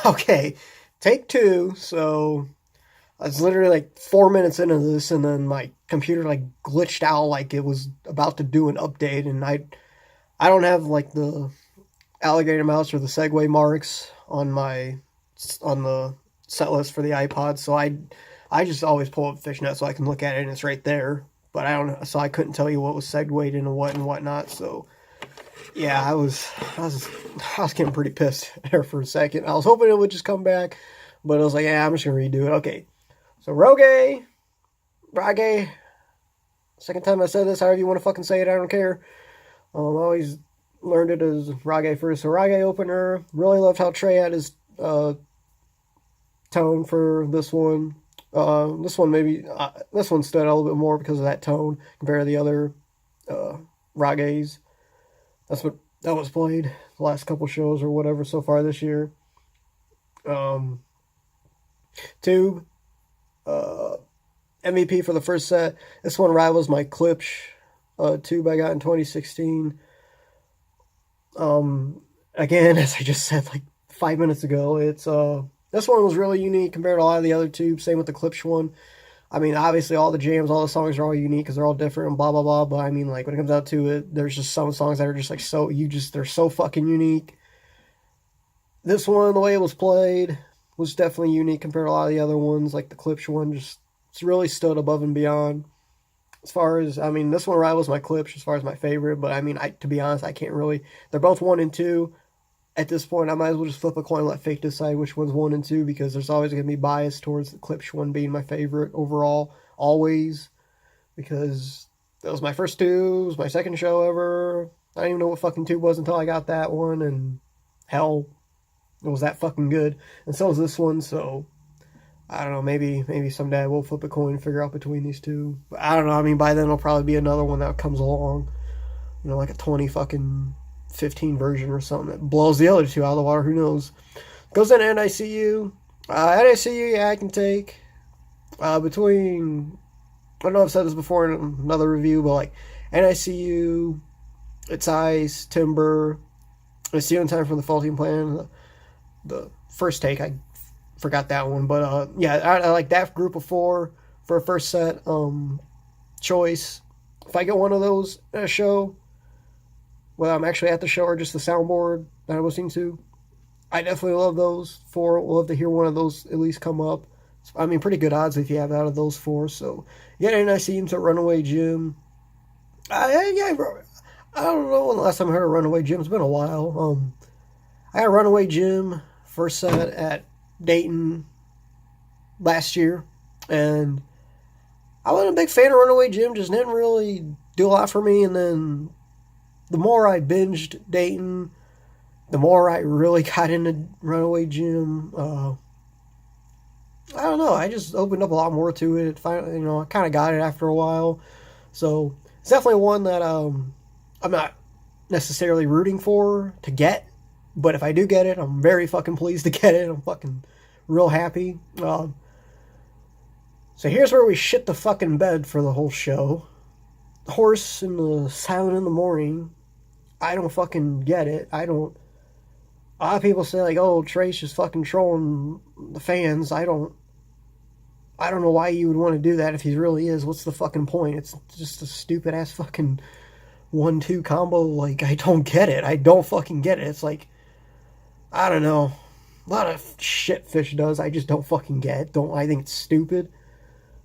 Okay, take two. So I was literally like 4 minutes into this, and then my computer like glitched out, like it was about to do an update, and I don't have like the alligator mouse or the segue marks on the set list for the iPod, so I just always pull up Fishnet so I can look at it and it's right there. But I don't, so I couldn't tell you what was segued into what and whatnot. So yeah, I was getting pretty pissed there for a second. I was hoping it would just come back, but I was like, yeah, I'm just gonna redo it. Okay, so Rage, second time I said this, however you want to fucking say it, I don't care. I always learned it as Rage first. So Rage opener. Really loved how Trey had his tone for this one. This one stood out a little bit more because of that tone compared to the other Rages. That's what that was played the last couple shows or whatever so far this year. Um, Tube, uh, MVP for the first set. This one rivals my Klipsch tube I got in 2016. Again, as I just said like 5 minutes ago, it's this one was really unique compared to a lot of the other tubes. Same with the Klipsch one. I mean, obviously, all the jams, all the songs are all unique because they're all different and blah blah blah. But I mean, like when it comes out to it, there's just some songs that are just like they're so fucking unique. This one, the way it was played, was definitely unique compared to a lot of the other ones. Like the Klipsch one, just it's really stood above and beyond. As far as I mean, this one rivals my Klipsch as far as my favorite. But I mean, to be honest, I can't really. They're both one and two. At this point, I might as well just flip a coin and let fate decide which one's one and two because there's always going to be bias towards the Klipsch one being my favorite overall, always. Because that was my first tube, it was my second show ever. I didn't even know what fucking tube was until I got that one, and hell, it was that fucking good. And so was this one, so I don't know, maybe someday we'll flip a coin and figure out between these two. But I don't know, I mean, by then there'll probably be another one that comes along. You know, like a 20 fucking 15 version or something that blows the other two out of the water. Who knows? Goes into NICU. NICU, yeah, I can take. Between, I know I've said this before in another review, but like NICU, It's Ice, Timber, It's the only time from the Faulty Plan. The first take, I forgot that one, but yeah, I like that group of four for a first set choice. If I get one of those at a show, whether I'm actually at the show or just the soundboard that I'm listening to, I definitely love those four. Love to hear one of those at least come up. I mean, pretty good odds if you have out of those four. So, yeah, and I see him to Runaway Jim. Yeah, I don't know when the last time I heard of Runaway Jim. It's been a while. I got Runaway Jim first set at Dayton last year, and I wasn't a big fan of Runaway Jim. Just didn't really do a lot for me. And then the more I binged Dayton, the more I really got into Runaway Jim. I don't know. I just opened up a lot more to it. Finally, I kind of got it after a while. So it's definitely one that I'm not necessarily rooting for to get, but if I do get it, I'm very fucking pleased to get it. I'm fucking real happy. So here's where we shit the fucking bed for the whole show. Horse in the Silent in the Morning. I don't fucking get it. I don't. A lot of people say like, "Oh, Trace just fucking trolling the fans." I don't. I don't know why you would want to do that if he really is. What's the fucking point? It's just a stupid ass fucking 1-2 combo. Like, I don't get it. I don't fucking get it. It's like, I don't know. A lot of shit Phish does. I just don't fucking get. I think it's stupid.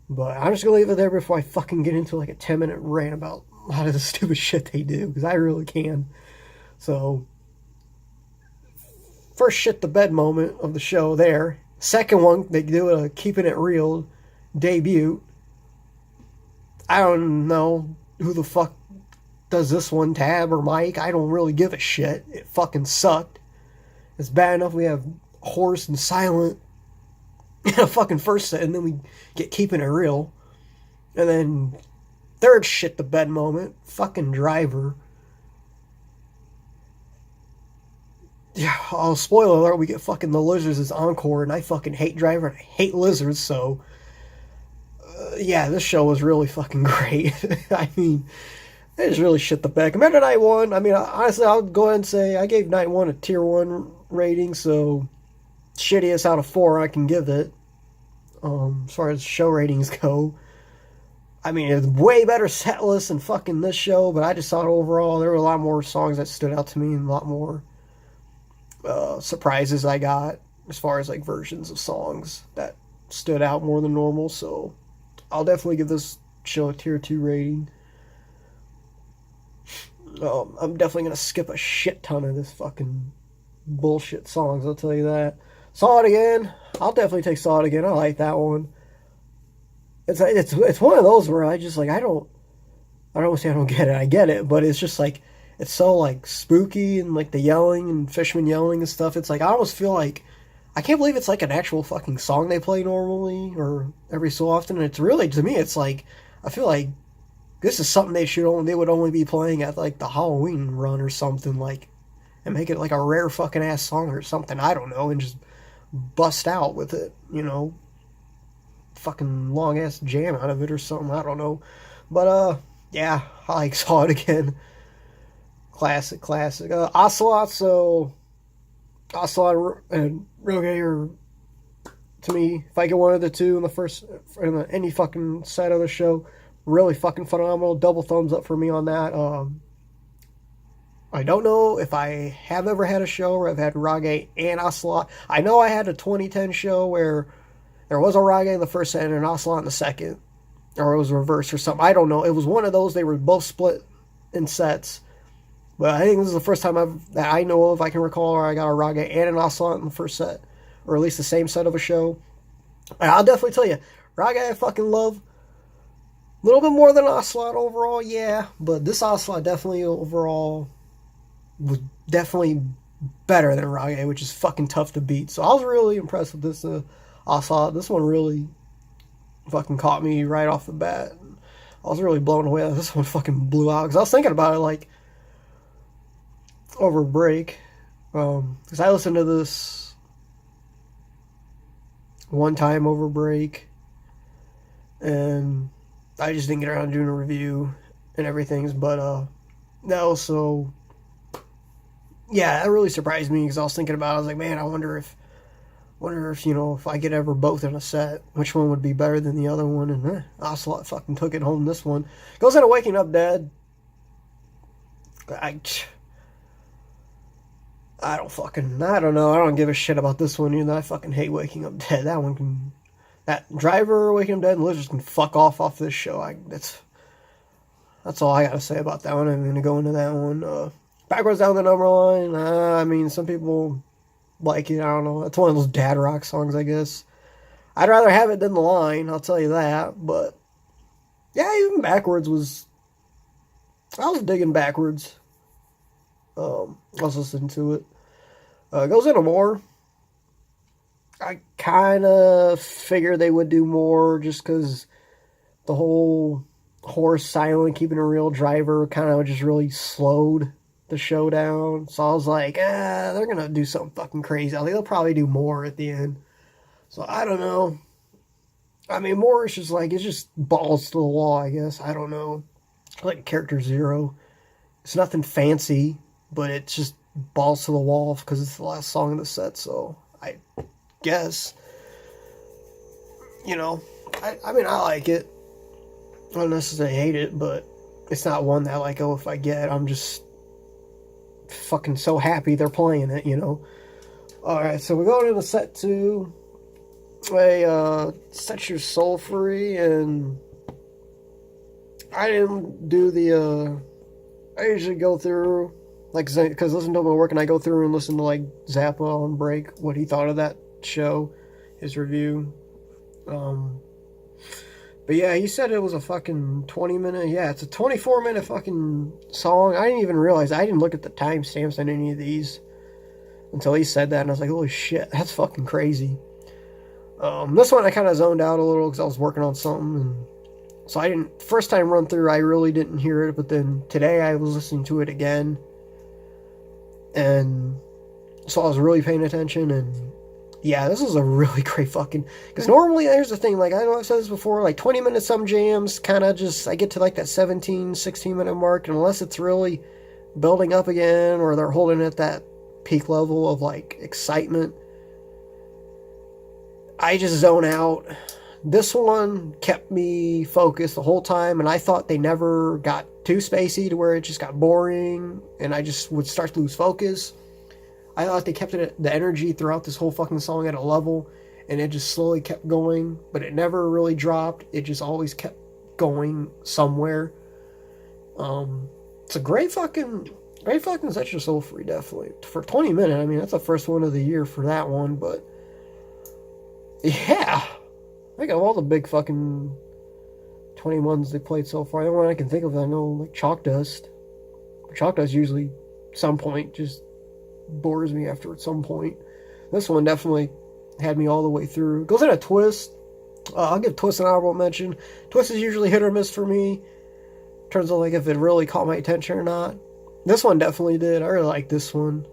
But I'm just gonna leave it there before I fucking get into like a 10-minute rant about a lot of the stupid shit they do, because I really can. So, first shit the bed moment of the show there. Second one, they do a Keeping It Real debut. I don't know who the fuck does this one, Tab or Mike. I don't really give a shit. It fucking sucked. It's bad enough we have Horse and Silent in a fucking first set, and then we get Keeping It Real. And then third shit the bed moment, fucking Driver. Yeah, oh, spoiler alert, we get fucking The Lizards as encore, and I fucking hate Driver and I hate Lizards, so yeah, this show was really fucking great. I mean, it just really shit the bed. Compared to night one, I mean, honestly, I'll go ahead and say I gave night one a tier 1 rating, so shittiest out of 4 I can give it. As far as show ratings go. I mean, it's way better set list than fucking this show, but I just thought overall there were a lot more songs that stood out to me and a lot more surprises I got as far as like versions of songs that stood out more than normal. So I'll definitely give this show a tier 2 rating. I'm definitely gonna skip a shit ton of this fucking bullshit songs, I'll tell you that. Saw It Again. I'll definitely take Saw It Again. I like that one. It's one of those where I just like I don't say I don't get it. I get it, but it's just like it's so like spooky and like the yelling and Fishman yelling and stuff. It's like I almost feel like I can't believe it's like an actual fucking song they play normally or every so often. And it's really, to me, it's like I feel like this is something they would only be playing at like the Halloween run or something, like, and make it like a rare fucking ass song or something. I don't know, and just bust out with it, you know, fucking long ass jam out of it or something. I don't know, but yeah, I like Saw It Again. Classic. Ocelot. So Ocelot and Rogue are, to me, if I get one of the two in any fucking set of the show, really fucking phenomenal. Double thumbs up for me on that. I don't know if I have ever had a show where I've had Rage and Ocelot. I know I had a 2010 show where there was a Rage in the first set and an Ocelot in the second. Or it was reversed or something. I don't know. It was one of those. They were both split in sets. But I think this is the first time that I know of, I can recall, where I got a Rage and an Ocelot in the first set. Or at least the same set of a show. And I'll definitely tell you, Rage I fucking love. A little bit more than Ocelot overall, yeah. But this Ocelot definitely overall was definitely better than Rage, which is fucking tough to beat. So I was really impressed with this Ocelot. This one really fucking caught me right off the bat. I was really blown away. This one fucking blew out. Because I was thinking about it, like, over break. Because I listened to this one time over break. And I just didn't get around to doing a review and everything. But, no, so, yeah, that really surprised me. Because I was thinking about it. I was like, man, I wonder if, you know, if I could ever both in a set, which one would be better than the other one. And Ocelot fucking took it home this one. Goes into Waking Up Dead. I don't know. I don't give a shit about this one either. I fucking hate Waking Up Dead. That Driver, Waking Up Dead, and Lizards can fuck off this show. That's all I gotta say about that one. I'm gonna go into that one. Backwards Down the Number Line. I mean, some people like it. I don't know. It's one of those dad rock songs, I guess. I'd rather have it than The Line, I'll tell you that. But yeah, even Backwards I was digging Backwards. I was listening to it. Goes into More. I kind of figured they would do more just because the whole horse silent, keeping a real driver kind of just really slowed the show down. So I was like, they're going to do something fucking crazy. I think they'll probably do more at the end. So I don't know. I mean, More is just like, it's just balls to the wall, I guess. I don't know. Like Character Zero. It's nothing fancy, but it's just balls to the wall because it's the last song in the set. So I guess, you know, I mean, I like it. I don't necessarily hate it, but it's not one that, like, if I get it, I'm just fucking so happy they're playing it, you know. Alright, so we're going into set 2. Set Your Soul Free, and I didn't do I usually go through, like, because listen to my work, and I go through and listen to, like, Zappa on break, what he thought of that show, his review. But yeah, he said it was a fucking 20-minute, yeah, it's a 24-minute fucking song. I didn't even realize, I didn't look at the timestamps on any of these until he said that, and I was like, holy shit, that's fucking crazy. This one I kind of zoned out a little because I was working on something, and so I didn't, first time run through, I really didn't hear it, but then today I was listening to it again, and so I was really paying attention, and yeah, this is a really great fucking, because normally, here's the thing, like, I know I've said this before, like, 20 minutes some jams, kind of just, I get to, like, that 16 minute mark, and unless it's really building up again, or they're holding at that peak level of, like, excitement, I just zone out. This one kept me focused the whole time, and I thought they never got too spacey to where it just got boring, and I just would start to lose focus. I thought they kept the energy throughout this whole fucking song at a level, and it just slowly kept going, but it never really dropped. It just always kept going somewhere. It's a great fucking Set Your Soul Free, definitely. For 20 minutes, I mean, that's the first one of the year for that one, but yeah. I think of all the big fucking 21s they played so far, the only one I can think of, I know, like Chalk Dust. Chalk Dust usually, some point, just bores me after at some point. This one definitely had me all the way through. It goes in a twist. I'll give Twist an honorable mention. Twist is usually hit or miss for me. Turns out like if it really caught my attention or not. This one definitely did. I really like this one.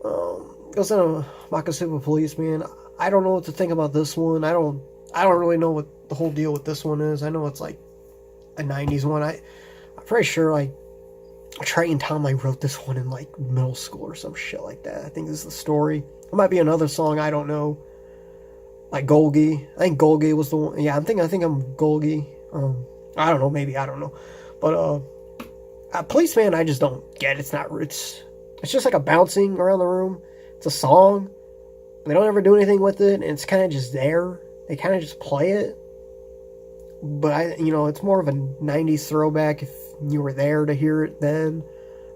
Goes in a Makasupa Policeman. I don't know what to think about this one. I don't really know what the whole deal with this one is. I know it's like a 90s one. I'm pretty sure like Trey and Tom like wrote this one in like middle school or some shit like that. I think this is the story. It might be another song, I don't know. Like Golgi. I think Golgi was the one. Yeah, I think I'm Golgi. I don't know, maybe, I don't know. But Policeman, I just don't get. It's just like a bouncing around the room. It's a song. They don't ever do anything with it, and it's kind of just there. They kind of just play it. But it's more of a 90s throwback if you were there to hear it then.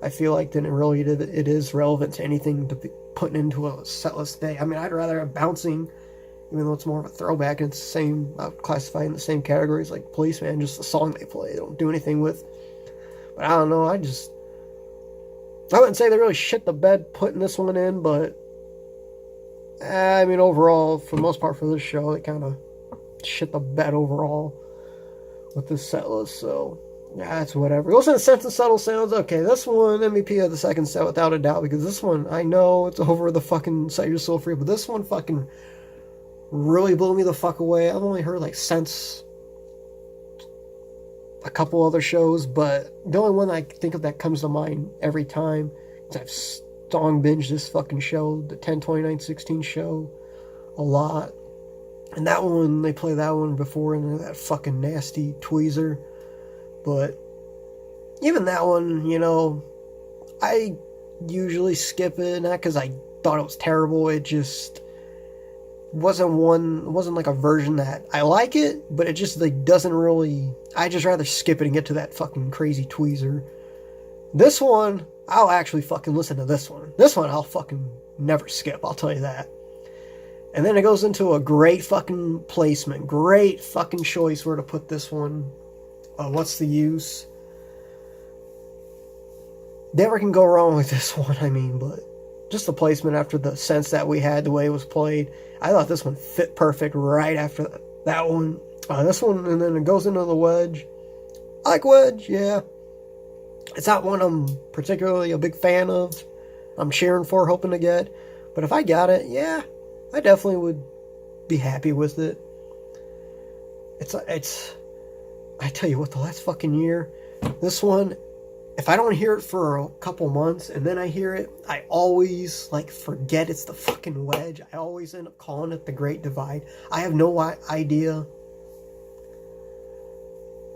I feel like then it is relevant to anything to be putting into a set list today. I mean, I'd rather have bouncing, even though it's more of a throwback, and it's the same, I'll classify in the same categories like Policeman, just the song they play, they don't do anything with. But I don't know, I wouldn't say they really shit the bed putting this one in, but I mean, overall, for the most part for this show, they kind of shit the bed overall with this set list, so yeah, it's whatever. Listen to Sense and Subtle Sounds. Okay, this one, MVP of the second set without a doubt, because this one, I know it's over the fucking Set Your Soul Free, but this one fucking really blew me the fuck away. I've only heard like Sense a couple other shows, but the only one I think of that comes to mind every time is I've song binged this fucking show, the 10/29/16 show, a lot. And that one, they play that one before, and that fucking nasty tweezer. But even that one, I usually skip it, not because I thought it was terrible, it just wasn't like a version that I like it, but it just like doesn't really, I just rather skip it and get to that fucking crazy tweezer. This one, I'll actually fucking listen to this one. This one I'll fucking never skip, I'll tell you that. And then it goes into a great fucking placement, great fucking choice where to put this one. What's the use? Never can go wrong with this one, I mean, but just the placement after the sense that we had, the way it was played, I thought this one fit perfect right after that one. This one, and then it goes into the Wedge. I like Wedge, yeah. It's not one I'm particularly a big fan of. I'm cheering for, hoping to get. But if I got it, yeah, I definitely would be happy with it. It's I tell you what, the last fucking year, this one, if I don't hear it for a couple months and then I hear it, I always forget it's the fucking Wedge. I always end up calling it the Great Divide. I have no idea,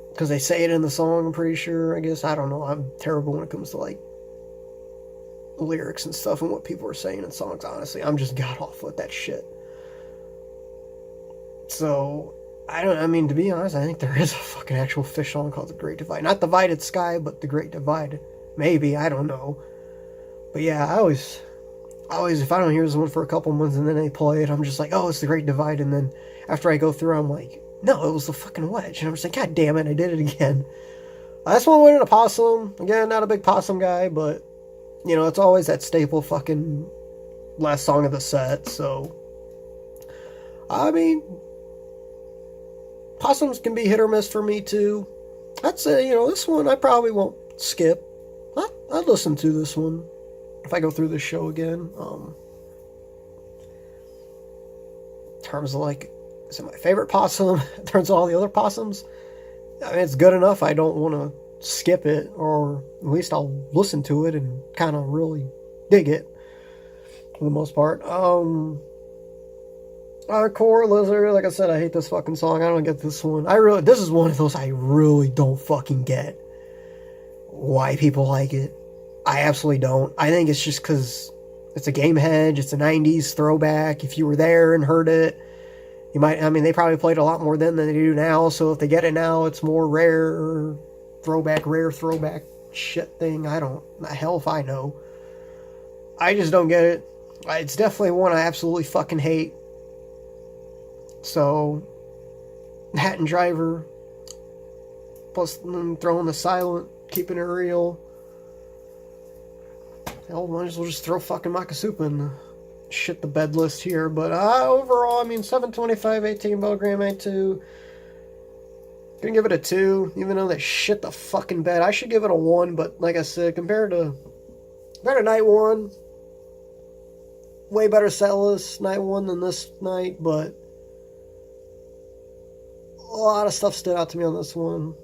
because they say it in the song, I'm pretty sure. I guess, I don't know, I'm terrible when it comes to lyrics and stuff and what people are saying in songs. Honestly, I'm just god awful at that shit. So I mean, to be honest, I think there is a fucking actual Phish song called The Great Divide. Not Divided Sky, but The Great Divide. Maybe, I don't know. But yeah, I always, if I don't hear this one for a couple months and then they play it, I'm just like, oh, it's The Great Divide. And then after I go through, I'm like, no, it was the fucking Wedge. And I'm just like, god damn it, I did it again. This one went in a Possum. Again, not a big Possum guy, but, it's always that staple fucking last song of the set. So, I mean, Possums can be hit or miss for me too. I'd say, this one I probably won't skip. I'd listen to this one if I go through this show again. In terms of is it my favorite Possum? In terms of all the other Possums, I mean, it's good enough. I don't want to skip it, or at least I'll listen to it and kind of really dig it for the most part. Core Lizard, like I said, I hate this fucking song. I don't get this one. This is one of those I really don't fucking get why people like it. I absolutely don't. I think it's just because it's a game hedge. It's a 90s throwback. If you were there and heard it, you might, I mean, they probably played a lot more then than they do now. So if they get it now, it's more rare throwback shit thing. I don't, hell if I know. I just don't get it. It's definitely one I absolutely fucking hate. So, Hat and Driver, plus throwing the silent, keeping it real. Hell, might as well just throw fucking Makasupa and shit the bed list here. But overall, I mean, 725, 18 milligram A2. Gonna give it a 2, even though they shit the fucking bed. I should give it a 1, but like I said, compared to Night 1, way better set list Night 1 than this night, but a lot of stuff stood out to me on this one.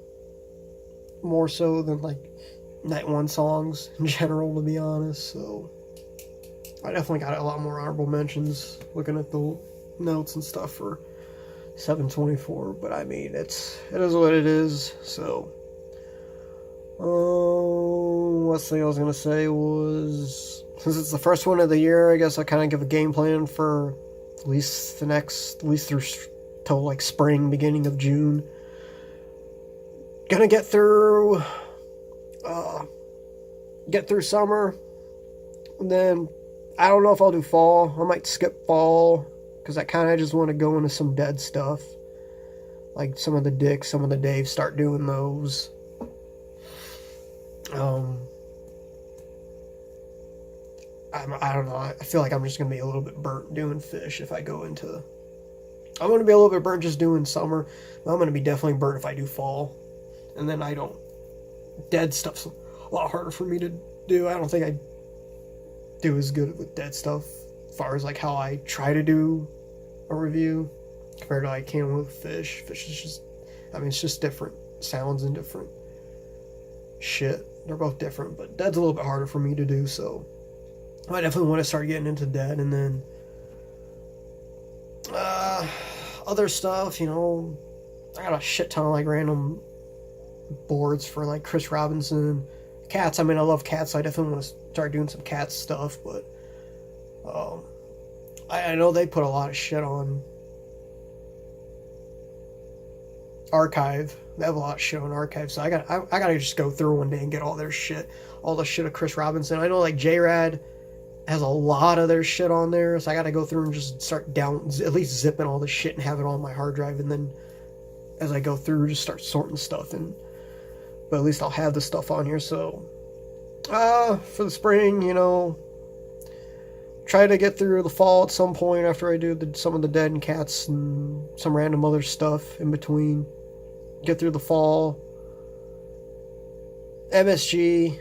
More so than like Night 1 songs in general, to be honest. So I definitely got a lot more honorable mentions looking at the notes and stuff for 724. But I mean, it is what it is. So last thing I was gonna say was, since it's the first one of the year, I guess I kind of give a game plan for at least through till like spring, beginning of June. Gonna get through summer, and then I don't know if I'll do fall. I might skip fall because I kind of just want to go into some dead stuff, like some of the Dick, some of the Dave. Start doing those. I don't know. I feel like I'm just gonna be a little bit burnt doing Phish if I go into. I'm gonna be a little bit burnt just doing summer. I'm gonna be definitely burnt if I do fall, and then I don't. Dead stuff's a lot harder for me to do. I don't think I do as good with dead stuff as far as like how I try to do a review compared to I can with Phish. Phish is just, I mean, it's just different sounds and different shit. They're both different, but Dead's a little bit harder for me to do, so I definitely want to start getting into Dead. And then other stuff, you know, I got a shit ton of like random boards for like Chris Robinson, Cats. I mean, I love Cats, so I definitely want to start doing some Cats stuff. But I know they put a lot of shit on Archive. They have a lot of shit on Archive, so I gotta just go through one day and get all their shit, all the shit of Chris Robinson. I know like J-Rad has a lot of their shit on there, so I gotta go through and just start at least zipping all the shit and have it on my hard drive, and then as I go through, just start sorting stuff. But at least I'll have the stuff on here. So for the spring, you know, try to get through the fall at some point after I do some of the Dead and Cats and some random other stuff in between. Get through the fall. MSG,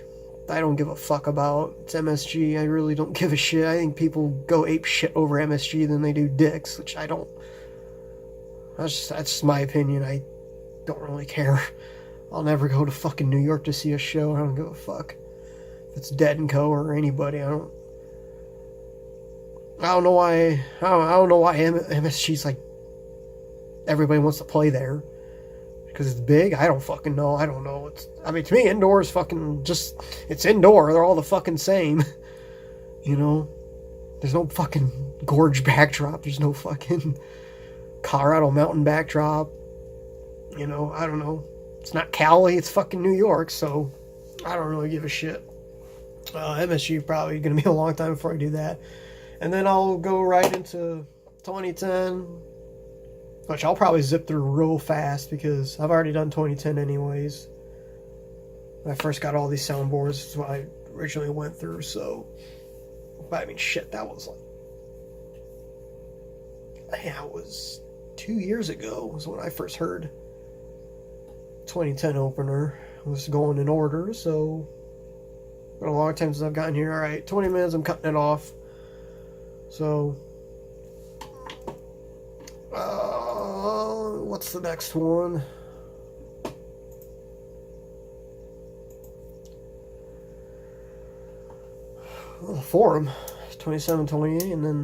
I don't give a fuck about. It's MSG. I really don't give a shit. I think people go ape shit over MSG than they do Dicks, which I don't. That's just my opinion. I don't really care. I'll never go to fucking New York to see a show. I don't give a fuck if it's Dead and Co. or anybody. I don't know why. I don't know why MSG's like everybody wants to play there. Because it's big? I don't fucking know. I don't know. I mean, to me, indoor is fucking just... It's indoor. They're all the fucking same. You know? There's no fucking gorge backdrop. There's no fucking Colorado mountain backdrop. You know? I don't know. It's not Cali. It's fucking New York. So, I don't really give a shit. MSU probably going to be a long time before I do that. And then I'll go right into 2010... which I'll probably zip through real fast because I've already done 2010 anyways. When I first got all these soundboards, this is what I originally went through, so... But I mean, shit, that was like... Yeah, it was 2 years ago was when I first heard 2010 opener. It was going in order, so... Been a long time since I've gotten here. Alright, 20 minutes, I'm cutting it off. So... what's the next one? Well, Forum, 27, 28, and then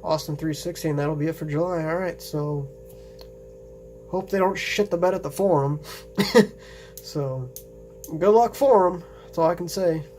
Austin 360, and that'll be it for July. All right, so hope they don't shit the bed at the Forum. So good luck for them. That's all I can say.